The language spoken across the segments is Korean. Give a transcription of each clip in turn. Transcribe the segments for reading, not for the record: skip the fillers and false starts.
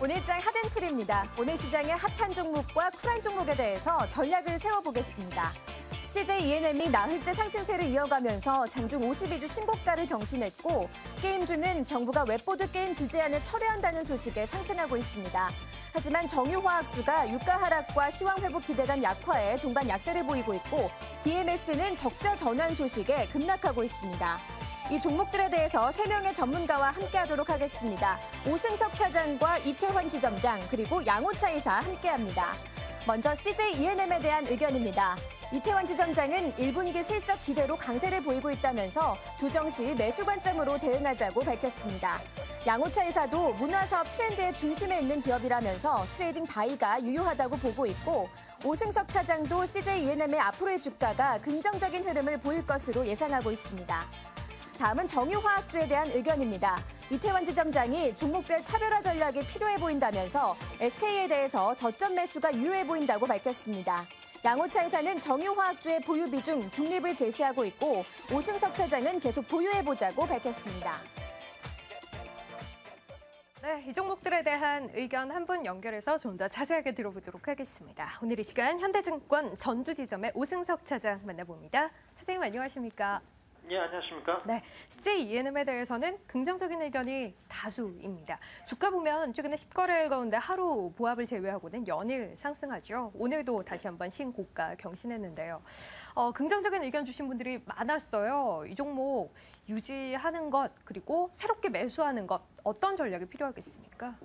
오늘장 핫앤쿨입니다. 오늘 시장의 핫한 종목과 쿨한 종목에 대해서 전략을 세워보겠습니다. CJ E&M이 나흘째 상승세를 이어가면서 장중 52주 신고가를 경신했고 게임주는 정부가 웹보드 게임 규제안을 철회한다는 소식에 상승하고 있습니다. 하지만 정유화학주가 유가 하락과 시황 회복 기대감 약화에 동반 약세를 보이고 있고 DMS는 적자 전환 소식에 급락하고 있습니다. 이 종목들에 대해서 3명의 전문가와 함께하도록 하겠습니다. 오승석 차장과 이태환 지점장 그리고 양호차 이사 함께합니다. 먼저 CJ E&M에 대한 의견입니다. 이태환 지점장은 1분기 실적 기대로 강세를 보이고 있다면서 조정 시 매수 관점으로 대응하자고 밝혔습니다. 양호차 이사도 문화사업 트렌드의 중심에 있는 기업이라면서 트레이딩 바이가 유효하다고 보고 있고 오승석 차장도 CJ E&M의 앞으로의 주가가 긍정적인 흐름을 보일 것으로 예상하고 있습니다. 다음은 정유화학주에 대한 의견입니다. 이태환 지점장이 종목별 차별화 전략이 필요해 보인다면서 SK에 대해서 저점 매수가 유효해 보인다고 밝혔습니다. 양호차 이사는 정유화학주의 보유 비중 중립을 제시하고 있고 오승석 차장은 계속 보유해보자고 밝혔습니다. 네, 이 종목들에 대한 의견 한 분 연결해서 좀 더 자세하게 들어보도록 하겠습니다. 오늘 이 시간 현대증권 전주지점의 오승석 차장 만나봅니다. 차장님 안녕하십니까? 예, 안녕하십니까? 네, CJ E&M에 대해서는 긍정적인 의견이 다수입니다. 주가 보면 최근에 10거래일 가운데 하루 보합을 제외하고는 연일 상승하죠. 오늘도 다시 한번 신고가 경신했는데요. 긍정적인 의견 주신 분들이 많았어요. 이 종목 유지하는 것 그리고 새롭게 매수하는 것 어떤 전략이 필요하겠습니까?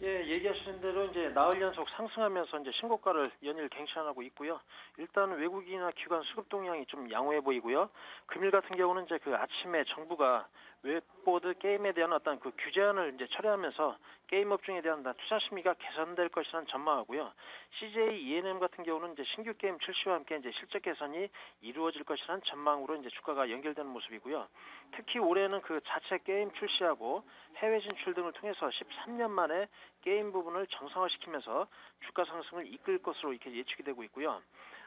예, 얘기하신 대로 이제 나흘 연속 상승하면서 이제 신고가를 연일 갱신하고 있고요. 일단 외국인이나 기관 수급 동향이 좀 양호해 보이고요. 금일 같은 경우는 이제 그 아침에 정부가 웹보드 게임에 대한 어떤 그 규제안을 이제 철회하면서 게임 업종에 대한 투자 심리가 개선될 것이라는 전망하고요. CJ E&M 같은 경우는 이제 신규 게임 출시와 함께 이제 실적 개선이 이루어질 것이라는 전망으로 이제 주가가 연결되는 모습이고요. 특히 올해는 그 자체 게임 출시하고 해외 진출 등을 통해서 13년 만에 게임 부분을 정상화시키면서 주가 상승을 이끌 것으로 이렇게 예측이 되고 있고요.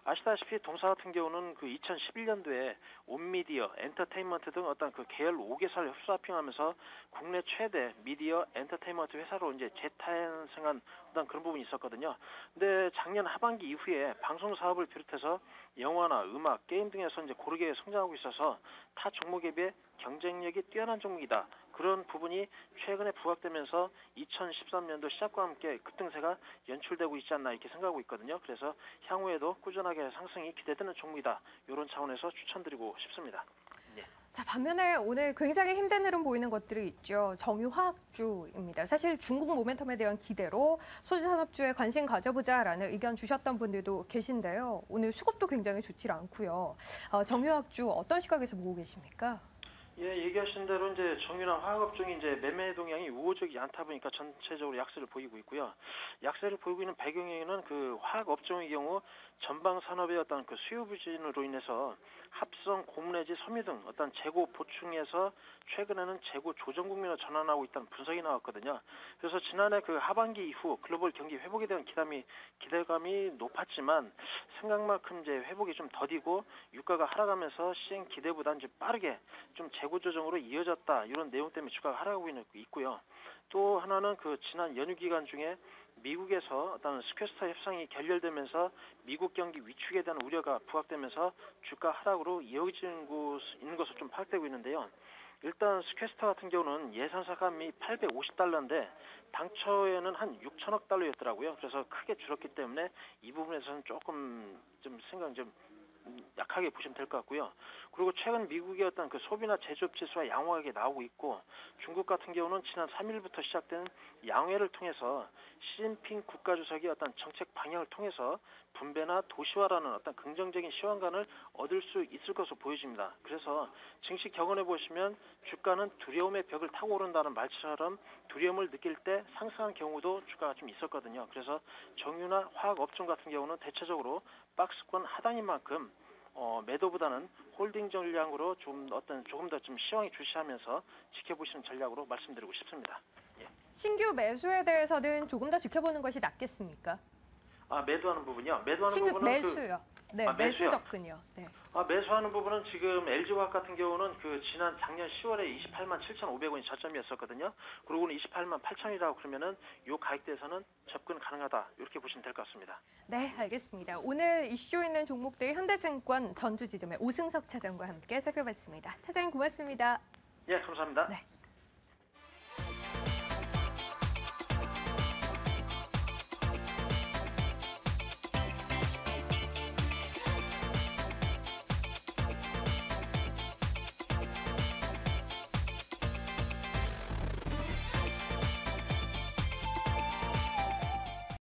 아시다시피 동사 같은 경우는 그 2011년도에 온미디어, 엔터테인먼트 등 어떤 그 계열 5개사를 흡수합병하면서 국내 최대 미디어 엔터테인먼트 회사로 이제 재탄생한 어떤 그런 부분이 있었거든요. 근데 작년 하반기 이후에 방송 사업을 비롯해서 영화나 음악, 게임 등에서 이제 고르게 성장하고 있어서 타 종목에 비해 경쟁력이 뛰어난 종목이다. 그런 부분이 최근에 부각되면서 2013년도 시작과 함께 급등세가 연출되고 있지 않나 이렇게 생각하고 있거든요. 그래서 향후에도 꾸준하게 상승이 기대되는 종목이다. 이런 차원에서 추천드리고 싶습니다. 네. 자, 반면에 오늘 굉장히 힘든 흐름 보이는 것들이 있죠. 정유화학주입니다. 사실 중국 모멘텀에 대한 기대로 소재산업주에 관심 가져보자라는 의견 주셨던 분들도 계신데요. 오늘 수급도 굉장히 좋지 않고요. 정유화학주 어떤 시각에서 보고 계십니까? 예, 얘기하신 대로 이제 정유나 화학업종이 이제 매매 동향이 우호적이 않다 보니까 전체적으로 약세를 보이고 있고요. 약세를 보이고 있는 배경에는 그 화학업종의 경우 전방 산업의 어떤 그 수요 부진으로 인해서 합성, 고무 내지 섬유 등 어떤 재고 보충에서 최근에는 재고 조정 국면으로 전환하고 있다는 분석이 나왔거든요. 그래서 지난해 그 하반기 이후 글로벌 경기 회복에 대한 기대감이 높았지만 생각만큼 이제 회복이 좀 더디고 유가가 하락하면서 시행 기대보다는 좀 빠르게 좀 재고 조정으로 이어졌다. 이런 내용 때문에 주가가 하락하고 있고요. 또 하나는 그 지난 연휴 기간 중에 미국에서 어떤 스퀘스터 협상이 결렬되면서 미국 경기 위축에 대한 우려가 부각되면서 주가 하락으로 이어지는 것으로 좀 파악되고 있는데요. 일단 스퀘스터 같은 경우는 예산 사감이 850달러인데 당초에는 한 6천억 달러였더라고요. 그래서 크게 줄었기 때문에 이 부분에서는 조금 좀 생각 좀 약하게 보시면 될 것 같고요. 그리고 최근 미국의 어떤 그 소비나 제조업 지수가 양호하게 나오고 있고 중국 같은 경우는 지난 3일부터 시작된 양회를 통해서 시진핑 국가주석이 어떤 정책 방향을 통해서 분배나 도시화라는 어떤 긍정적인 시황관을 얻을 수 있을 것으로 보여집니다. 그래서 증시 격언해 보시면 주가는 두려움의 벽을 타고 오른다는 말처럼 두려움을 느낄 때 상승한 경우도 주가가 좀 있었거든요. 그래서 정유나 화학업종 같은 경우는 대체적으로 박스권 하단인 만큼 매도보다는 홀딩 전략으로 조금 더 좀 시황이 주시하면서 지켜보시는 전략으로 말씀드리고 싶습니다. 예. 신규 매수에 대해서는 조금 더 지켜보는 것이 낫겠습니까? 매도하는 부분이요. 매도하는 신규 부분은 매수요. 네, 매수 매수요. 접근이요. 네. 매수하는 부분은 지금 LG화학 같은 경우는 작년 10월에 28만 7,500원이 저점이었었거든요. 그러고는 28만 8천이라고 그러면은 요 가격대에서는 접근 가능하다. 이렇게 보시면 될 것 같습니다. 네, 알겠습니다. 오늘 이슈 있는 종목들 현대증권 전주지점의 오승석 차장과 함께 살펴봤습니다. 차장님 고맙습니다. 예, 감사합니다. 네.